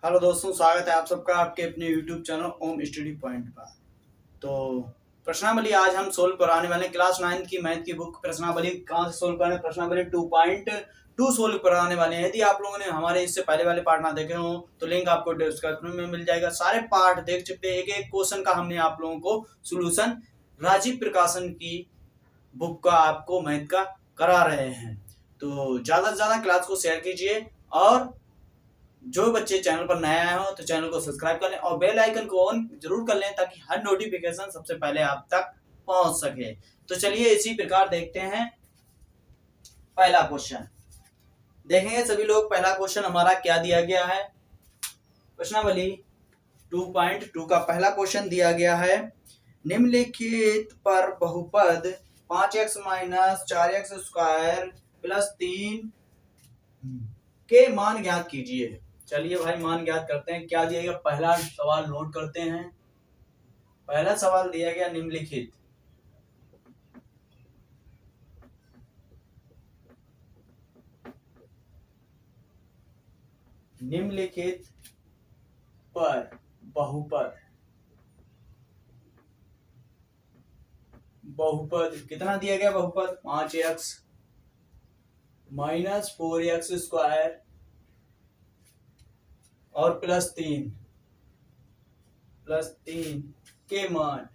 Hello दोस्तों, स्वागत है आप सबका आपके अपने YouTube चैनल ओम स्टडी पॉइंट पर। तो प्रश्नावली आज हम सोल्व कराने वाले हैं। क्लास 9 की मैथ की बुक प्रश्नावली कहाँ से सोल्व करें, प्रश्नावली 2.2 सोल्व कराने वाले हैं। यदि आप लोगों ने हमारे इससे पहले वाले पार्ट ना देखे हो तो लिंक आपको डिस्क्रिप्शन में मिल जाएगा। सारे पार्ट देख चुके हैं। एक एक क्वेश्चन का हमने आप लोगों को सोल्यूशन राजीव प्रकाशन की बुक का आपको मैथ का करा रहे हैं। तो ज्यादा से ज्यादा क्लास को शेयर कीजिए और जो बच्चे चैनल पर नए आए हो तो चैनल को सब्सक्राइब कर लें और बेल आइकन को ऑन जरूर कर लें ताकि हर नोटिफिकेशन सबसे पहले आप तक पहुंच सके। तो चलिए इसी प्रकार देखते हैं पहला क्वेश्चन। देखेंगे सभी लोग पहला क्वेश्चन हमारा क्या दिया गया है। प्रश्नावली 2.2 का पहला क्वेश्चन दिया गया है। निम्नलिखित पर बहुपद 5x minus 4x square plus 3 के मान ज्ञात कीजिए। चलिए भाई मान ज्ञात करते हैं। क्या दिया गया, पहला सवाल नोट करते हैं। पहला सवाल दिया गया निम्नलिखित पर बहुपद कितना दिया गया, बहुपद 5x माइनस 4x स्क्वायर और प्लस 3 के मान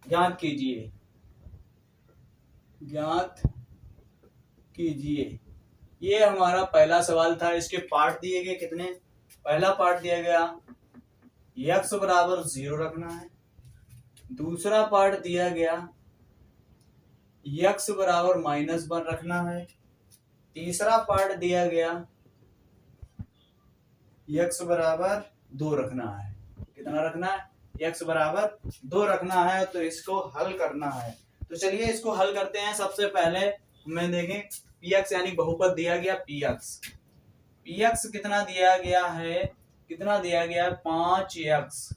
ज्ञात कीजिए। ये हमारा पहला सवाल था। इसके पार्ट दिए गए कितने। पहला पार्ट दिया गया x बराबर 0 रखना है। दूसरा पार्ट दिया गया x बराबर -1 रखना है। तीसरा पार्ट दिया गया x बराबर 2 रखना है। कितना रखना है, x बराबर 2 रखना है। तो इसको हल करना है। तो चलिए इसको हल करते हैं। सबसे पहले हमें देखें px यानी बहुपद दिया गया px कितना दिया गया है, 5x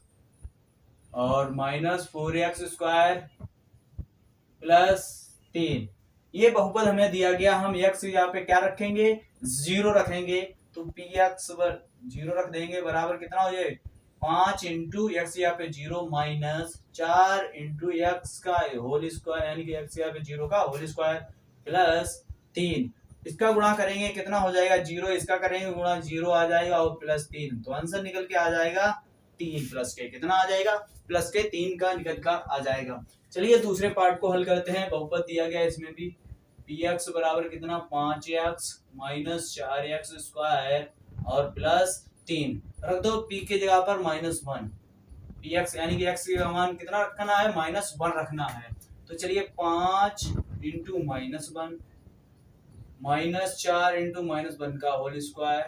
और माइनस 4x स्क्वायर प्लस 3। ये बहुपद हमें दिया गया। हम x यहाँ पे क्या रखेंगे, 0 रखेंगे। तो px 0 रख देंगे बराबर कितना हो जाए 5 इंटू एक्स यहाँ पे 0 माइनस 4 इंटू एक्स का होल स्क्वायर यानी कि x यहाँ पे 0 का होल स्क्वायर प्लस 3। इसका गुणा करेंगे कितना हो जाएगा 0, इसका करेंगे गुणा 0 आ जाएगा और प्लस 3। तो आंसर निकल के आ जाएगा 3 प्लस के कितना आ जाएगा, प्लस के 3 का निकल कर आ जाएगा। चलिए दूसरे पार्ट को हल करते हैं। बहुपद दिया गया इसमें भी px बराबर कितना 5x माइनस 4x स्क्वायर और प्लस 3 रख दो। p की जगह पर -1 px यानी कि x का मान कितना रखना है, -1 रखना है। तो चलिए 5 इंटू -1 माइनस 4 इंटू -1 का होल स्क्वायर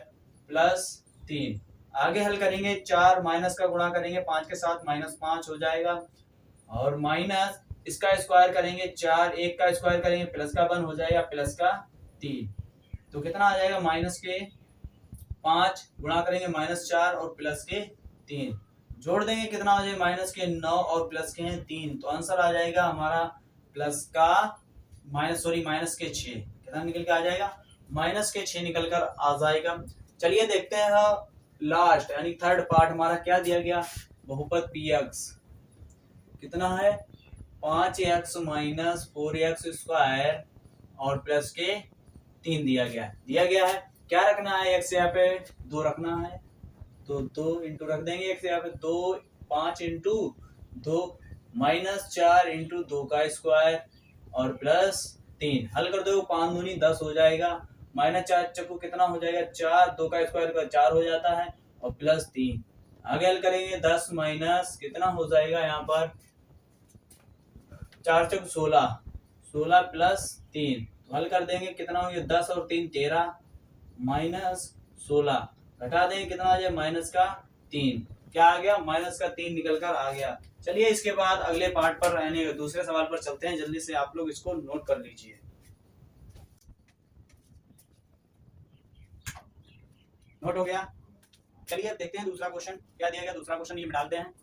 प्लस 3। आगे हल करेंगे 4 माइनस का गुणा करेंगे 5 के साथ -5 हो जाएगा और माइनस इसका स्क्वायर करेंगे 4, 1 का स्क्वायर करेंगे प्लस का 1 हो जाएगा प्लस का 3। तो कितना आ जाएगा माइनस के 5 गुणा करेंगे -4 और प्लस के 3 जोड़ देंगे कितना हो जाएगा माइनस के 9 और प्लस के 3। तो आंसर आ जाएगा हमारा प्लस का माइनस के 6। कितना निकल के आ जाएगा, माइनस के 6 निकल कर आ जाएगा। चलिए देखते हैं लास्ट यानी थर्ड पार्ट हमारा क्या दिया गया। बहुपद px कितना है 5x माइनस 4x स्क्वायर और प्लस के 3 दिया गया है। क्या रखना है, x यहाँ पे 2 रखना है। तो 2 इंटू रख देंगे x यहाँ पे 2, 5 इंटू 2 माइनस 4 इंटू 2 का स्क्वायर और प्लस 3। हल कर दो 5 दूनी 10 हो जाएगा। -4 चक्कू कितना हो जाएगा 4, 2 का स्क्वायर का 4 हो जाता है और प्लस 3। आगे हल करेंगे 10 माइनस कितना हो जाएगा यहाँ पर 4 चक 16 प्लस 3। तो हल कर देंगे कितना हो गया 10 और 3 13 माइनस 16 घटा देंगे कितना आ जाए माइनस का 3। क्या आ गया, माइनस का 3 निकल कर आ गया। चलिए इसके बाद अगले पार्ट पर यानी दूसरे सवाल पर चलते हैं। जल्दी से आप लोग इसको नोट कर लीजिए। नोट हो गया। चलिए अब देखते हैं दूसरा क्वेश्चन क्या दिया गया। दूसरा क्वेश्चन ये डालते हैं।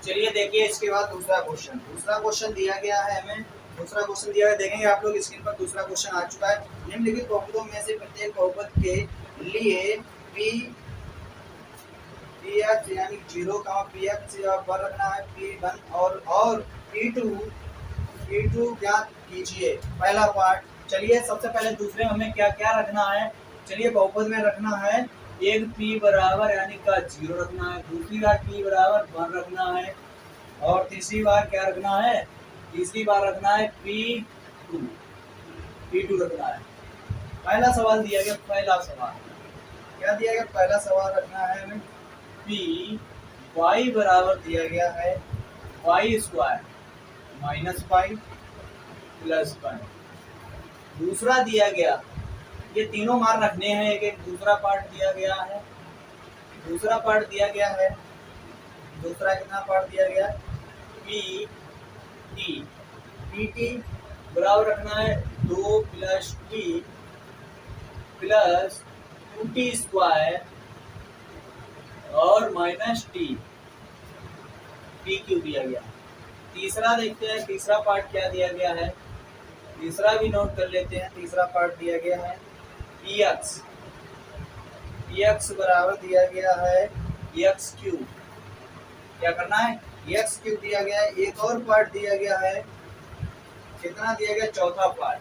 चलिए देखिए इसके बाद दूसरा क्वेश्चन दिया गया है हमें। दूसरा क्वेश्चन दिया है, देखेंगे आप लोग स्क्रीन पर। दूसरा क्वेश्चन आ चुका है। निम्नलिखित बहुपदों में से प्रत्येक बहुपद के लिए पी एक्स यानी 0 पी एक्स पर रखना है, P1 और P2 ज्ञात कीजिए। पहला पार्ट। चलिए सबसे पहले दूसरे में हमें क्या क्या रखना है। चलिए बहुपद में रखना है एक p बराबर यानी का 0 रखना है, दूसरी बार p बराबर 1 रखना है, और तीसरी बार क्या रखना है, तीसरी बार रखना है p2 रखना है। पहला सवाल दिया गया, पहला सवाल क्या दिया गया, पहला सवाल रखना है हमें p y बराबर दिया गया है y square minus y plus 1। दूसरा दिया गया, ये तीनों मान रखने हैं एक एक। दूसरा पार्ट दिया गया है, दूसरा पार्ट दिया गया है, दूसरा कितना पार्ट दिया गया, pt बराबर रखना है 2 plus t plus 2t square और माइनस t क्यों दिया गया। तीसरा देखते हैं, तीसरा पार्ट क्या दिया गया है, तीसरा भी नोट कर लेते हैं। तीसरा पार्ट दिया गया है px बराबर दिया गया है एक्स क्यूब। क्या करना है, एक्स क्यूब दिया गया है। एक और पार्ट दिया गया है, कितना दिया गया, चौथा पार्ट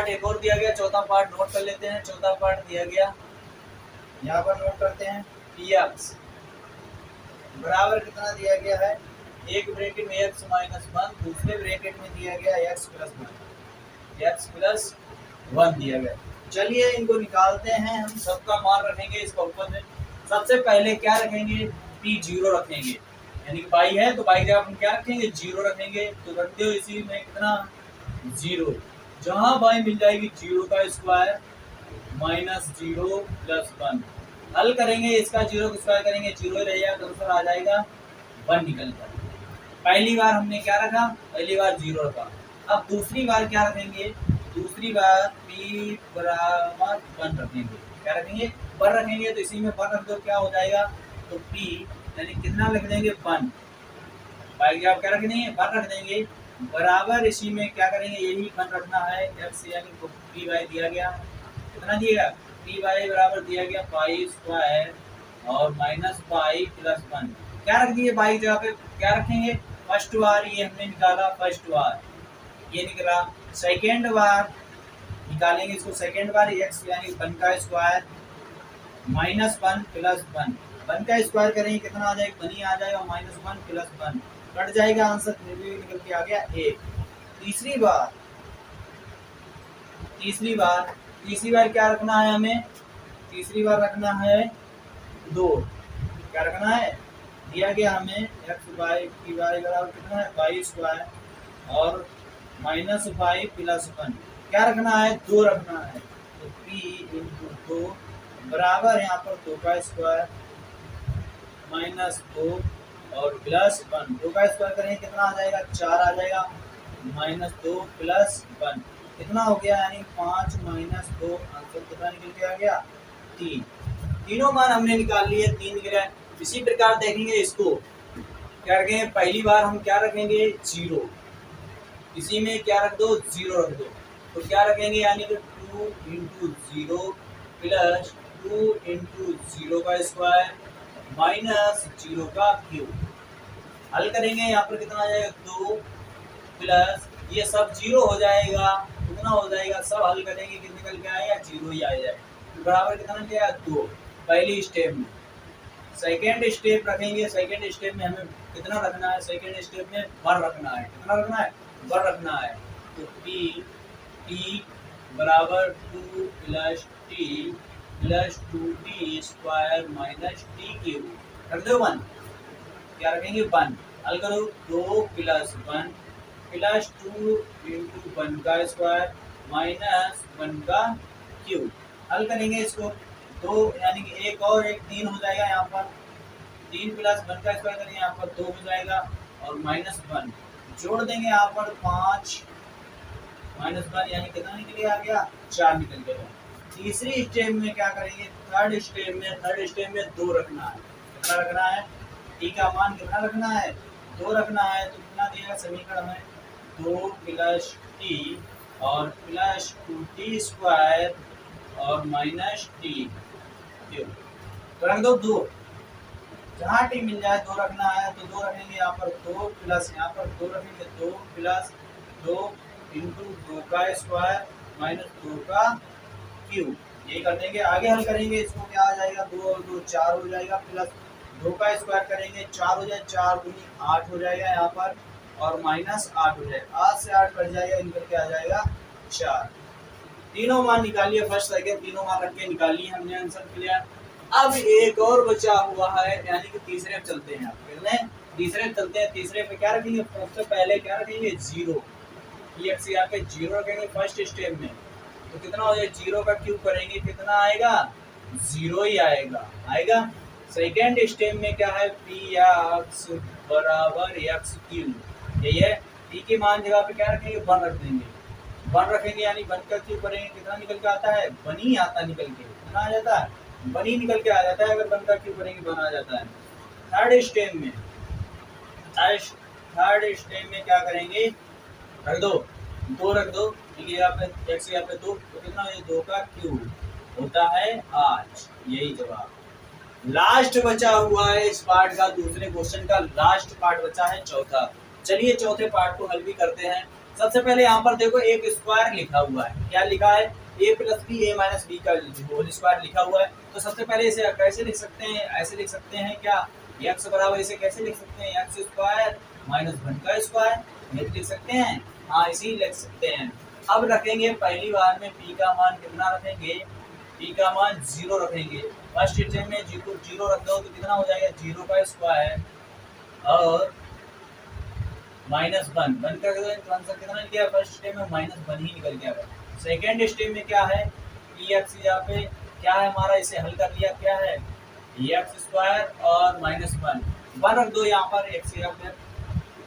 एक और दिया गया। चौथा पार्ट नोट कर लेते हैं। चौथा पार्ट दिया गया, यहाँ पर नोट करते हैं, px बराबर कितना दिया गया है, एक ब्रैकेट में x माइनस 1, दूसरे ब्रैकेट में दिया गया x प्लस 1 दिया गया। चलिए इनको निकालते हैं हम। सबका मान रखेंगे इस बहुपद में। सबसे पहले क्या रखेंगे, p0 रखेंगे, यानी कि y है तो y जगह हम क्या रखेंगे, 0 रखेंगे। तो रखते हो इसी में कितना, 0। जहां y मिल जाएगी 0 का स्क्वायर माइनस 0 प्लस 1। हल करेंगे, इसका 0 का स्क्वायर करेंगे, 0 रह जाएगा, तो आ जाएगा 1 निकल जाएगा। पहली बार हमने क्या रखा, पहली बार 0 रखा। अब दूसरी बार क्या रखेंगे, दूसरी बार p बराबर 1 रखेंगे। क्या रखेंगे, 1 रखेंगे। तो इसी में 1 रख दो, क्या हो जाएगा, तो p यानी कितना लिख देंगे, 1। भाई क्या रख देंगे, 1 रख देंगे बराबर। इसी में क्या करेंगे, यही 1 रखना है, x यानी तो p y दिया गया, कितना दिएगा, p y बराबर दिया गया y स्क्वायर और माइनस y प्लस 1। क्या रख दिए, y जगह पे क्या रखेंगे, फर्स्ट बार ये हमने निकाला, फर्स्ट बार ये निकला। सेकेंड बार निकालेंगे इसको, सेकेंड बार x यानी 1 का स्क्वायर माइनस 1 प्लस 1। 1 का स्क्वायर करेंगे कितना आ जाएगा, 1 ही आ जाएगा, माइनस 1 प्लस 1 कट जाएगा, आंसर निकल के आ गया 1। तीसरी बार क्या रखना है हमें, तीसरी बार रखना है 2। क्या रखना है, दिया गया हमें x बाई पी वाई बराबर कितना है, y स्क्वायर और माइनस 5 प्लस 1। क्या रखना है, 2 रखना है। तो p इंटू 2 बराबर यहाँ पर 2 का स्क्वायर माइनस 2 और प्लस 1। 2 का स्क्वायर करेंगे कितना आ जाएगा, 4 आ जाएगा, माइनस 2 प्लस 1 कितना हो गया, यानी 5 माइनस 2, आंसर कितना निकल के आ गया, 3। तीनों मान हमने निकाल लिए, 3 निकला। इसी प्रकार देखेंगे इसको, क्या रखेंगे, पहली बार हम क्या रखेंगे, 0। इसी में क्या रख दो, 0 रख दो। तो क्या रखेंगे, यानी कि 2 इंटू 0 प्लस 2 इंटू 0 का स्क्वायर माइनस 0 का क्यूब। हल करेंगे, यहाँ पर कितना आ जाएगा, 2 प्लस ये सब 0 हो जाएगा, कितना हो जाएगा, सब हल करेंगे कि निकल के आएगा 0 ही आ जाएगा। तो बराबर कितना क्या, 2 पहली स्टेप में। सेकेंड स्टेप रखेंगे, सेकेंड स्टेप में हमें कितना रखना है, सेकेंड स्टेप में 1 रखना है। कितना रखना है, 1 रखना है। तो t बराबर 2 plus t plus 2t square minus t cube रख दो 1। क्या रखेंगे, 1। हल करो, 2 प्लस 1 प्लस 2 इंटू 1 का स्क्वायर माइनस 1 का क्यूब। हल करेंगे इसको, 2 यानी कि 1 और 1 3 हो जाएगा, यहाँ पर 3 प्लस 1 का स्क्वायर करेंगे, यहाँ पर 2 हो जाएगा और माइनस 1 जोड़ देंगे, यहाँ पर 5 माइनस 1 यानी कितना निकल आ गया, 4 निकल गया। तीसरी स्टेप में क्या करेंगे, थर्ड स्टेप में 2 रखना है। कितना रखना है, टी का मान कितना रखना है, 2 रखना है। तो कितना दिया समीकरण में 2 प्लस टी और प्लस 2t स्क्वायर और माइनस टी क्यूब। तो रख दो 2, जहाँ टी मिल जाए 2 रखना है तो 2 रखेंगे यहाँ पर, 2 प्लस यहाँ पर 2 रखेंगे, 2 प्लस 2 इंटू 2 का स्क्वायर माइनस 2 का क्यूब। यही कर देंगे। आगे हल करेंगे इसको, क्या आ जाएगा, 2 और 2 4 हो जाएगा, प्लस 2 का स्क्वायर करेंगे 4 हो जाए, 4 दूनी 8 हो जाएगा यहाँ पर, और माइनस 8 हो जाएगा। 8 से 8 कट जाएगा, निकल के आ जाएगा 4। तीनों मान निकालिए, फर्स्ट सेकंड तीनों मान रख के निकालिए हमने आंसर क्लियर। अब एक और बचा हुआ है, यानी कि तीसरे पे चलते हैं। तीसरे पे चलते हैं। तीसरे पे क्या रखेंगे, सबसे पहले क्या रखेंगे, 0। एक्स यहाँ पे 0 रखेंगे फर्स्ट स्टेप में। तो कितना हो जाएगा, 0 का क्यूब करेंगे कितना आएगा, 0 ही आएगा। सेकेंड स्टेप में क्या है, पी एक्स बराबर एक्स क्यूब। यही है। पी के मान जगह पे क्या रखेंगे, 1 रख देंगे। 1 रखेंगे यानी 1 का क्यूब करेंगे, कितना निकल के आता है, 1 ही आता निकल के। कितना आ जाता है, 1 ही निकल के आ जाता है। अगर 1 का क्यूब करेंगे 1 आ जाता है। थर्ड स्टेप में क्या करेंगे, रख दो 2 रख दो, क्योंकि यहाँ पे एक्स यहाँ पे 2, तो कितना है, 2 का क्यूब होता है 8। यही जवाब। लास्ट बचा हुआ है इस पार्ट का, दूसरे क्वेश्चन का लास्ट पार्ट बचा है, चौथा। चलिए चौथे पार्ट को हल भी करते हैं। सबसे पहले यहाँ पर देखो एक स्क्वायर लिखा हुआ है। क्या लिखा है, a plus b a minus b का होल स्क्वायर लिखा हुआ है। तो सबसे पहले इसे कैसे लिख सकते हैं, ऐसे लिख सकते हैं क्या, एक्स बराबर इसे कैसे लिख सकते हैं, एक्स स्क्वायर माइनस 1 का स्क्वायर। ये लिख सकते हैं, हाँ इसी लिख सकते हैं। अब रखेंगे पहली बार में पी का मान कितना रखेंगे, पी का मान 0 रखेंगे। फर्स्ट स्टेप में 0 रख दो तो कितना हो जाएगा, 0 का स्क्वायर और माइनस 1 का आंसर कितना निकल गया, फर्स्ट स्टेप में -1 ही निकल गया। सेकेंड स्टेप में क्या है, पी एक्स यहाँ पे क्या है हमारा, इसे हल कर लिया, क्या है एक्स स्क्वायर और -1 रख दो यहाँ पर, एक्स यहाँ पे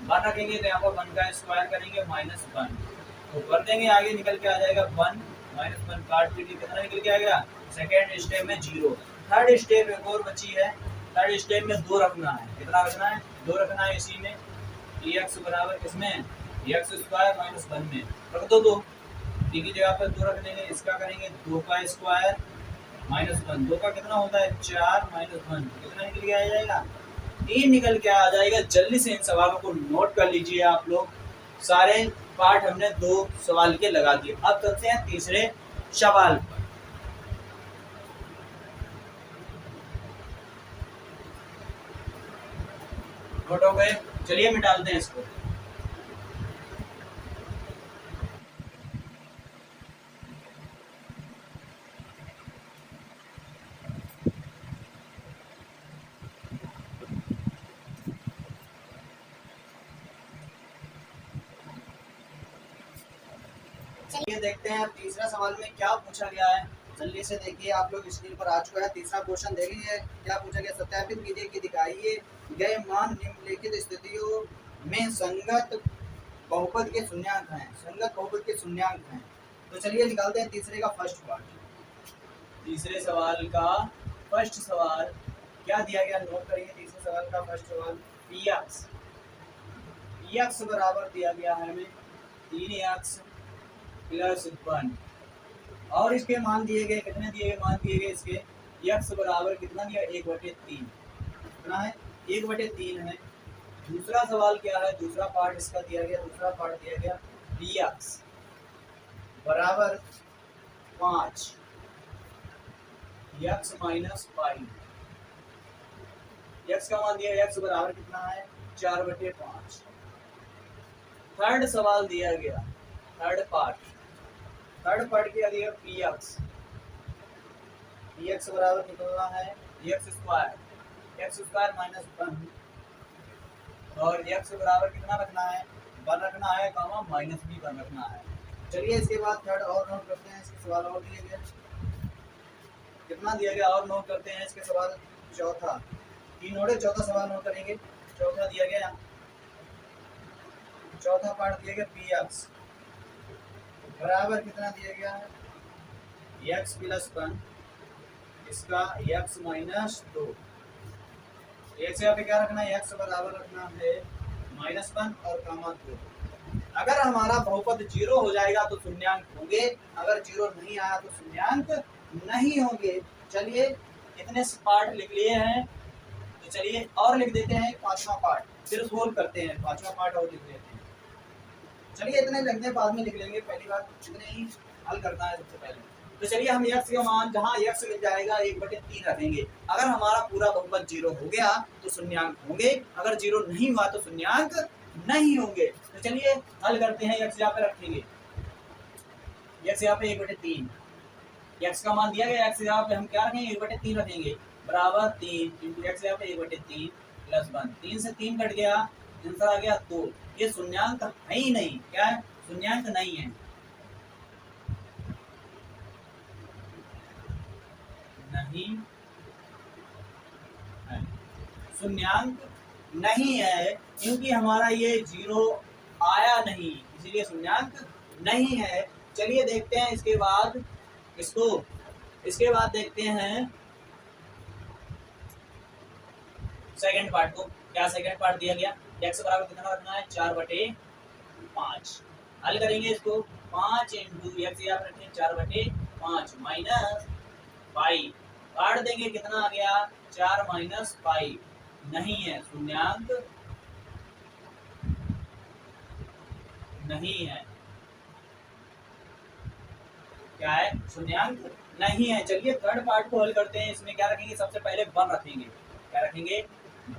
1 रखेंगे तो यहाँ पर 1 का स्क्वायर करेंगे -1 तो कर देंगे, आगे निकल के आ जाएगा 1 -1 काट के कितना निकल के आएगा, सेकेंड स्टेप में 0। थर्ड स्टेप एक और बची है। थर्ड स्टेप में 2 रखना है, कितना रखना है, 2 रखना है इसी में, एक्स बराबर किसमें, एक्स स्क्वायर -1 में रख दो 2, टी की जगह पर 2 रख देंगे। इसका करेंगे 2 का स्क्वायर -1, 2 का कितना होता है 4 -1 कितना निकल के आ जाएगा, 3 निकल के आ जाएगा। जल्दी से इन सवालों को नोट कर लीजिए आप लोग। सारे पार्ट हमने 2 सवाल के लगा दिए। अब चलते हैं तीसरे सवाल पर। नोट हो गए, चलिए मिटाते हैं इसको। चलिए देखते हैं तीसरा सवाल में क्या पूछा गया है। जल्दी से देखिए, आप लोग स्क्रीन पर आ चुका है तीसरा क्वेश्चन। देखिए क्या पूछा गया, सत्यापित कीजिए कि दिखाइए गए मान निम्नलिखित स्थितियों में संगत बहुपद के शून्यांक हैं। संगत बहुपद के शून्यांक हैं। तो चलिए निकालते हैं तीसरे का फर्स्ट पार्ट। तीसरे सवाल का फर्स्ट सवाल क्या दिया गया, नोट करिए। तीसरे सवाल का फर्स्ट सवाल, पी एक्स बराबर दिया गया है हमें 3x प्लस 1 और इसके मान दिए गए, कितने दिए गए, मान दिए गए इसके, x बराबर कितना दिया, 1/3 कितना है, 1/3 है। दूसरा सवाल क्या है, दूसरा पार्ट इसका दिया गया, दूसरा पार्ट दिया गया dx बराबर 5 x माइनस 5। x का मान दिया, x बराबर कितना है 4/5। थर्ड सवाल दिया गया, थर्ड पार्ट क्या दिया, पी एक्स बराबर निकलना है एक्स स्क्वायर माइनस 1 और एक्स बराबर कितना रखना है, 1 रखना है, कामा -1 रखना है। चलिए इसके बाद थर्ड और नोट करते हैं। इसके सवाल और दिए गए, कितना दिया गया और नोट करते हैं। इसके सवाल चौथा, 3 नोटे, चौथा सवाल नोट करेंगे। चौथा दिया गया, चौथा पार्ट दिया गया पी एक्स बराबर कितना दिया गया है, x प्लस 1 इसका x माइनस 2 एक्स यहाँ पे क्या रखना है, एक्स बराबर रखना है -1 और कामा 2। अगर हमारा बहुपद 0 हो जाएगा तो शून्यांक होंगे, अगर 0 नहीं आया तो शून्यांक नहीं होंगे। चलिए इतने पार्ट लिख लिए हैं, तो चलिए और लिख देते हैं पांचवा पार्ट, फिर सोल्व करते हैं। पांचवा पार्ट और लिख लेते हैं। चलिए इतने लगने बाद में लिख लेंगे, पहली बार इतने ही हल करना है सबसे पहले। तो चलिए हम x का मान जहाँ x मिल जाएगा 1/3 रखेंगे। अगर हमारा पूरा बहुपद 0 हो गया तो शून्यांक होंगे, अगर 0 नहीं हुआ तो शून्यांक नहीं होंगे। तो चलिए हल करते हैं। x यहाँ पे रखेंगे, x यहाँ पे 1/3, x का मान दिया गया, x यहाँ पे हम क्या रखेंगे 1/3 रखेंगे, बराबर 3 इंटू x यहाँ पे 1/3 प्लस 1, 3 से 3 कट गया, आंसर आ गया 2। ये शून्यांक है ही नहीं, क्या है, शून्यांक नहीं है, नहीं है, शून्यांक नहीं है, क्योंकि हमारा ये 0 आया नहीं, इसीलिए शून्यांक नहीं है। चलिए देखते हैं इसके बाद इसको, इसके बाद देखते हैं सेकंड पार्ट को। क्या सेकंड पार्ट दिया गया, x बराबर कितना रखना है 4/5। हल करेंगे इसको, 5 इंटू x यहाँ पर रखें 4/5 माइनस 5, काट देंगे कितना आ गया 4 माइनस 5, नहीं है, शून्यांक नहीं है, क्या है, शून्यांक नहीं है। चलिए थर्ड पार्ट को हल करते हैं। इसमें क्या रखेंगे, सबसे पहले 1 रखेंगे, क्या रखेंगे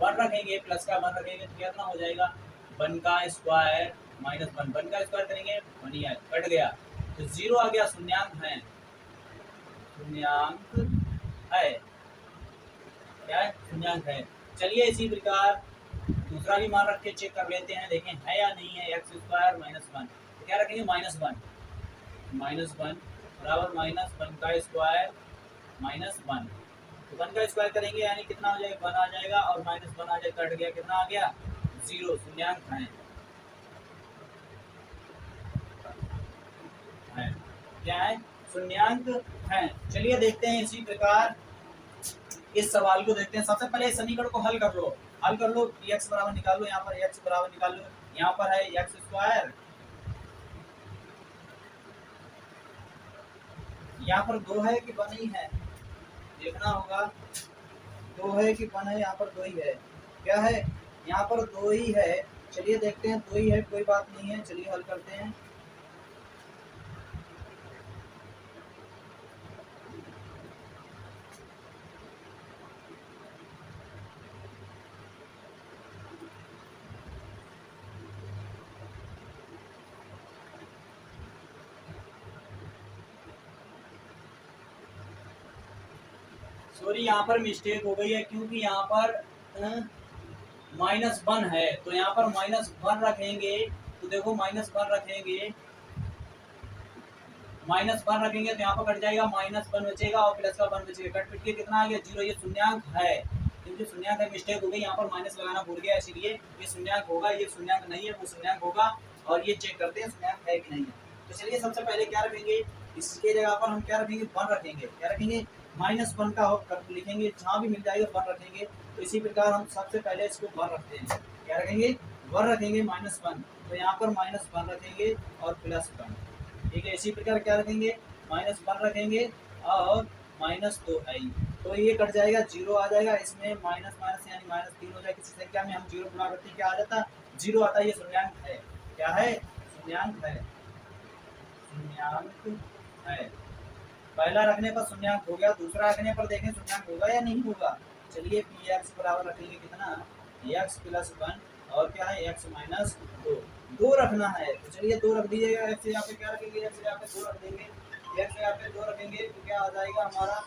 1 रखेंगे, प्लस का 1 रखेंगे तो कितना हो जाएगा 1 का स्क्वायर माइनस 1, 1 का स्क्वायर करेंगे 1 ही आया, कट गया तो 0 आ गया, शून्यांक है, शून्यांक है, क्या है, शून्यांक है। चलिए इसी प्रकार दूसरा भी मान रख के चेक कर लेते हैं, देखें है या नहीं है। x स्क्वायर माइनस 1, तो क्या रखेंगे -1, -1 बराबर -1 का स्क्वायर माइनस 1, तो 1 का स्क्वायर करेंगे यानी कितना हो जाएगा 1 आ जाएगा, और -1 आ जाएगा, कट गया, कितना आ गया 0, शून्यांक है, क्या है, शून्यांक है। चलिए देखते हैं इसी प्रकार इस सवाल को देखते हैं। सबसे पहले इस समीकरण को हल कर लो, हल कर लो, x बराबर निकाल लो, यहाँ पर x बराबर निकाल लो, यहाँ पर है x स्क्वायर, यहाँ पर 2 है कि 1 ही है, देखना होगा 2 है कि 1 है, यहाँ पर 2 ही है, क्या है, यहाँ पर 2 ही है। चलिए देखते हैं 2 ही है, कोई बात नहीं है, चलिए हल करते हैं। सॉरी यहाँ पर मिस्टेक हो गई है, क्योंकि यहाँ पर -1 है, तो यहाँ पर -1 रखेंगे, तो देखो -1 रखेंगे, -1 रखेंगे तो यहाँ पर कट जाएगा, -1 बचेगा और प्लस का 1 बचेगा, कट पिट के कितना आ गया 0, ये शून्यांक है, क्योंकि शून्यांक है, मिस्टेक हो गई, यहाँ पर माइनस लगाना भूल गया, इसीलिए ये शून्यांक होगा, ये शून्यांक नहीं है, वो शून्यांक होगा, और ये चेक करते हैं शून्यांक है कि नहीं है। तो चलिए सबसे पहले क्या रखेंगे, इसके जगह पर हम क्या रखेंगे 1 रखेंगे, क्या रखेंगे -1 का लिखेंगे, जहाँ भी मिल जाएगा 1 रखेंगे। तो इसी प्रकार हम सबसे पहले इसको 1 रखते हैं, क्या रखेंगे 1 रखेंगे -1, तो यहाँ पर -1 रखेंगे और +1, ठीक है। इसी प्रकार क्या रखेंगे -1 रखेंगे और -2 है, तो ये कट जाएगा, 0 आ जाएगा, इसमें माइनस माइनस यानी -3 हो जाएगा। किसी संख्या में हम 0 गुणा करते हैं क्या आ जाता है 0 आता है, ये शून्यांक है, क्या है, शून्यांक है, शून्यांक है। पहला रखने पर शून्यांक हो गया, दूसरा रखने पर देखें शून्यांक होगा या नहीं होगा। चलिए px बराबर रखेंगे कितना x + 1 और क्या है x - 2 रखना है, तो चलिए 2 रख दीजिएगा। x यहाँ पे क्या रखेंगे, x यहाँ पे 2 रख देंगे, x यहाँ पे 2 रखेंगे तो क्या आ जाएगा हमारा,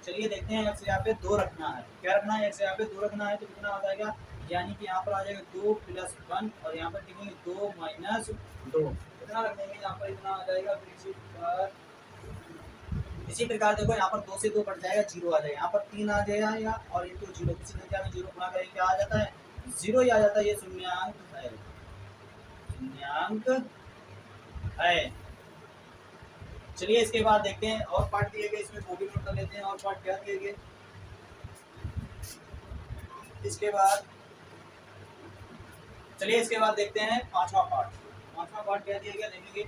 चलिए देखते हैं x यहाँ पे 2 रखना है, क्या रखना है, x यहाँ पे 2 रखना है, तो कितना आ जाएगा, यानी कि यहाँ पर आ जाएगा 2 + 1 और यहाँ पर लिखेंगे 2 - 2, कितना रख देंगे यहाँ पर, इतना आ जाएगा। इसी प्रकार देखो यहाँ पर 2 से 2 कट जाएगा, 0 आ जाएगा, यहाँ पर 3 आ जाएगा और ये तो 0, किसी संख्या में 0 गुणा करेंगे क्या आ जाता है 0 ही आ जाता है, ये शून्यांक है, शून्यांक है। चलिए इसके बाद देखते हैं और पार्ट दिए गए, इसमें वो भी नोट कर लेते हैं और पार्ट क्या दिए गए। इसके बाद चलिए इसके बाद देखते हैं पांचवा पार्ट क्या दिया गया देखेंगे।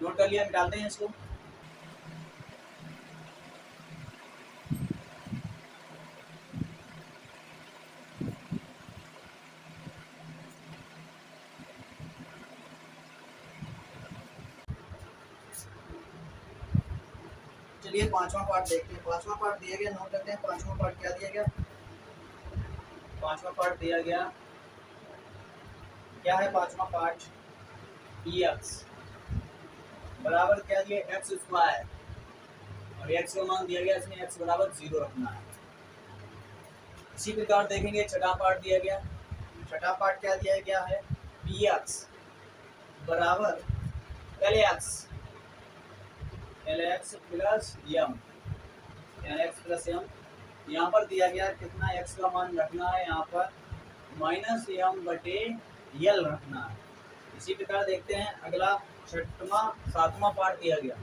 नोट कर लिया, निकालते हैं इसको। चलिए पांचवा पार्ट देखते हैं। पांचवा पार्ट दिया गया, नोट करते हैं। पांचवा पार्ट क्या दिया गया? पांचवा पार्ट दिया गया क्या है? पांचवा पार्ट एक्स बराबर क्या दिया? एक्स स्क्वायर, और एक्स का मान दिया गया इसमें एक्स बराबर 0 रखना है। इसी प्रकार देखेंगे छठा पार्ट दिया गया। छठा पार्ट क्या दिया गया है? पी एक्स बराबर एल एक्स प्लस यम, एक्स प्लस यम। यहाँ पर दिया गया कितना एक्स का मान रखना है? यहाँ पर माइनस यम बटे यल रखना है। इसी प्रकार देखते हैं अगला सातवां पार्ट दिया गया।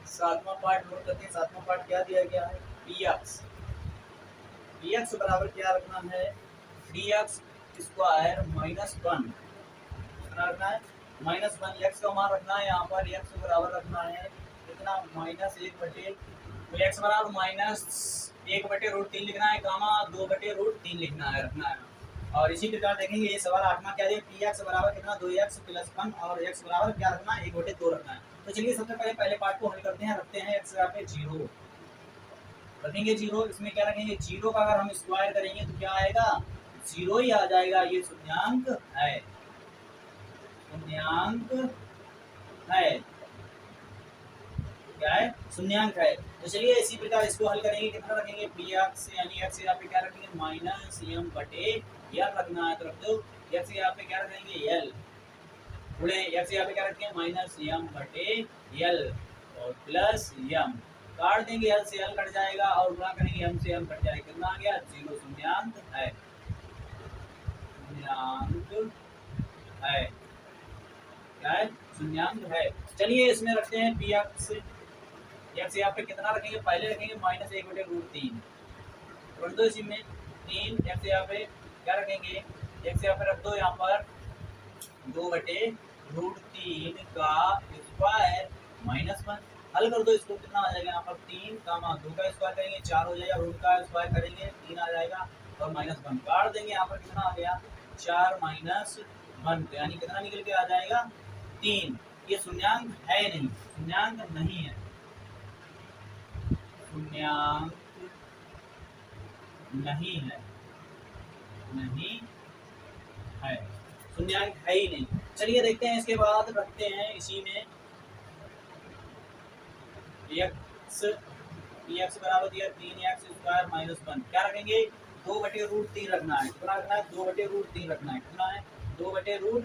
सातवां पार्ट नोट करते हैं। सातवां पार्ट क्या दिया गया है? पी एक्स बराबर क्या रखना है? डी एक्स स्क्वायर माइनस 1 रखना है, माइनस 1 एक्स का मान रखना है। यहाँ पर एक्स बराबर रखना है कितना? माइनस 1 बटे, तो एक्स बराबर माइनस 1 बटे रूट 3 लिखना है, कामा 2 बटे रूट 3 लिखना है, रखना है। और इसी प्रकार देखेंगे ये सवाल आठवां क्या दिया? पी एक्स बराबर कितना? 2x प्लस 1, और एक्स बराबर क्या रखना है? 1 बटे 2 रखना है। तो चलिए सबसे पहले पार्ट को हल करते हैं। रखते हैं एक्स पे 0, रखेंगे 0। इसमें क्या रखेंगे? 0 का अगर हम स्क्वायर करेंगे तो क्या आएगा? 0 ही आ जाएगा। ये शून्यांक है, शून्यांक है, क्या है? शून्यांक है। तो चलिए इसी प्रकार इसको हल करेंगे। कितना रखेंगे? पी एक्स यानी एक्स यहाँ पे क्या रखेंगे? माइनस एम बटे यल रखना है, तो रख दो। एक्स यहाँ पे क्या रखेंगे? यल, थोड़े एक्स यहाँ पे क्या रखेंगे? माइनस एम बटे यल और प्लस यम। काट देंगे, यल से यल कट जाएगा और गुणा करेंगे एम से एम कट जाएगा। कितना आ गया? 0। शून्यांक है, शून्यांक है, क्या है? शून्यांक है। चलिए इसमें रखते हैं पी एक्स यहाँ पे कितना रखेंगे? पहले रखेंगे माइनस 1 बटे रूट 3, रख दो इसी में 3। एक्स यहाँ पे क्या रखेंगे? एक्स यहाँ पे रख दो यहाँ पर 2 बटे रूट 3 का स्क्वायर माइनस 1। हल कर दो इसको, कितना आ जाएगा? यहाँ पर 3 का 2 का स्क्वायर करेंगे 4 हो जाएगा, रूट का स्क्वायर करेंगे 3 आ जाएगा, और माइनस 1 काट देंगे। यहाँ पर कितना आ गया? 4 माइनस 1, यानी कितना निकल के आ जाएगा? 3। ये शून्यांक है नहीं, शून्यांक नहीं है, शून्यांक नहीं है, नहीं है, शून्यांक है ही नहीं। चलिए देखते हैं इसके बाद रखते हैं इसी में एक्स बराबर दिया 3x स्क्वायर माइनस 1। क्या रखेंगे? 2 बटे रूट 3 रखना है। कितना रखना है? 2 बटे रूट 3 रखना है। कितना है? 2 बटे रूट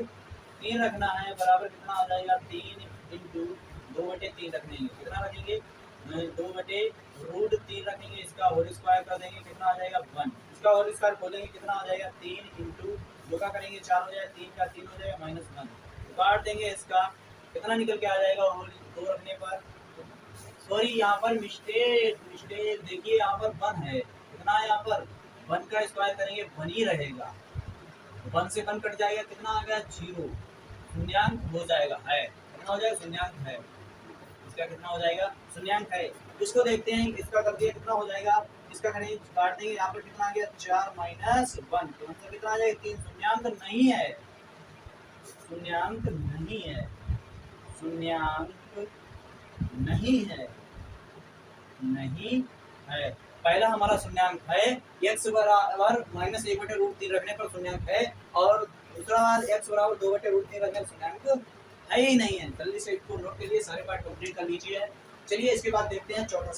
3 रखना है, बराबर कितना आ जाएगा? 3 इंटू 2 बटे 3 रखेंगे। कितना रखेंगे? 2 बटे रूट 3 रखेंगे, इसका होल स्क्वायर कर देंगे, कितना आ जाएगा? 1। इसका होल स्क्वायर खोलेंगे, कितना आ जाएगा? 3 इंटू 2 का करेंगे 4 हो जाएगा, 3 का 3 हो जाएगा, माइनस 1। काट देंगे, इसका कितना निकल के आ जाएगा? होल 2 रखने पर, सॉरी यहाँ पर मिस्टेक देखिए, यहाँ पर 1 है। कितना है यहाँ पर? 1 का स्क्वायर करेंगे 1 ही रहेगा, 1 से 1 कट जाएगा, कितना आ गया? 0। शून्यांक हो जाएगा, है कितना हो जाएगा? शून्यांक है। इसका कितना हो जाएगा? शून्यांक है। इसको देखते हैं, इसका कर दिया, कितना हो जाएगा? इसका करेंगे, काट देंगे, यहाँ पर कितना आ गया? 4 माइनस 1, तो मतलब कितना आ जाएगा? 3। शून्यांक नहीं है, शून्यांक नहीं है, शून्यांक नहीं है, नहीं है। पहला हमारा शून्यांक है, x बराबर माइनस 1 बटे रूट 3 रखने पर शून्यांक है, और दूसरा x बराबर 2 बटे रूट 3 रखने पर शून्यांक है ही नहीं है। जल्दी से इसको नोट के लिए सारे पार्ट कंप्लीट कर लीजिए। चलिए इसके बाद देखते हैं चौथा।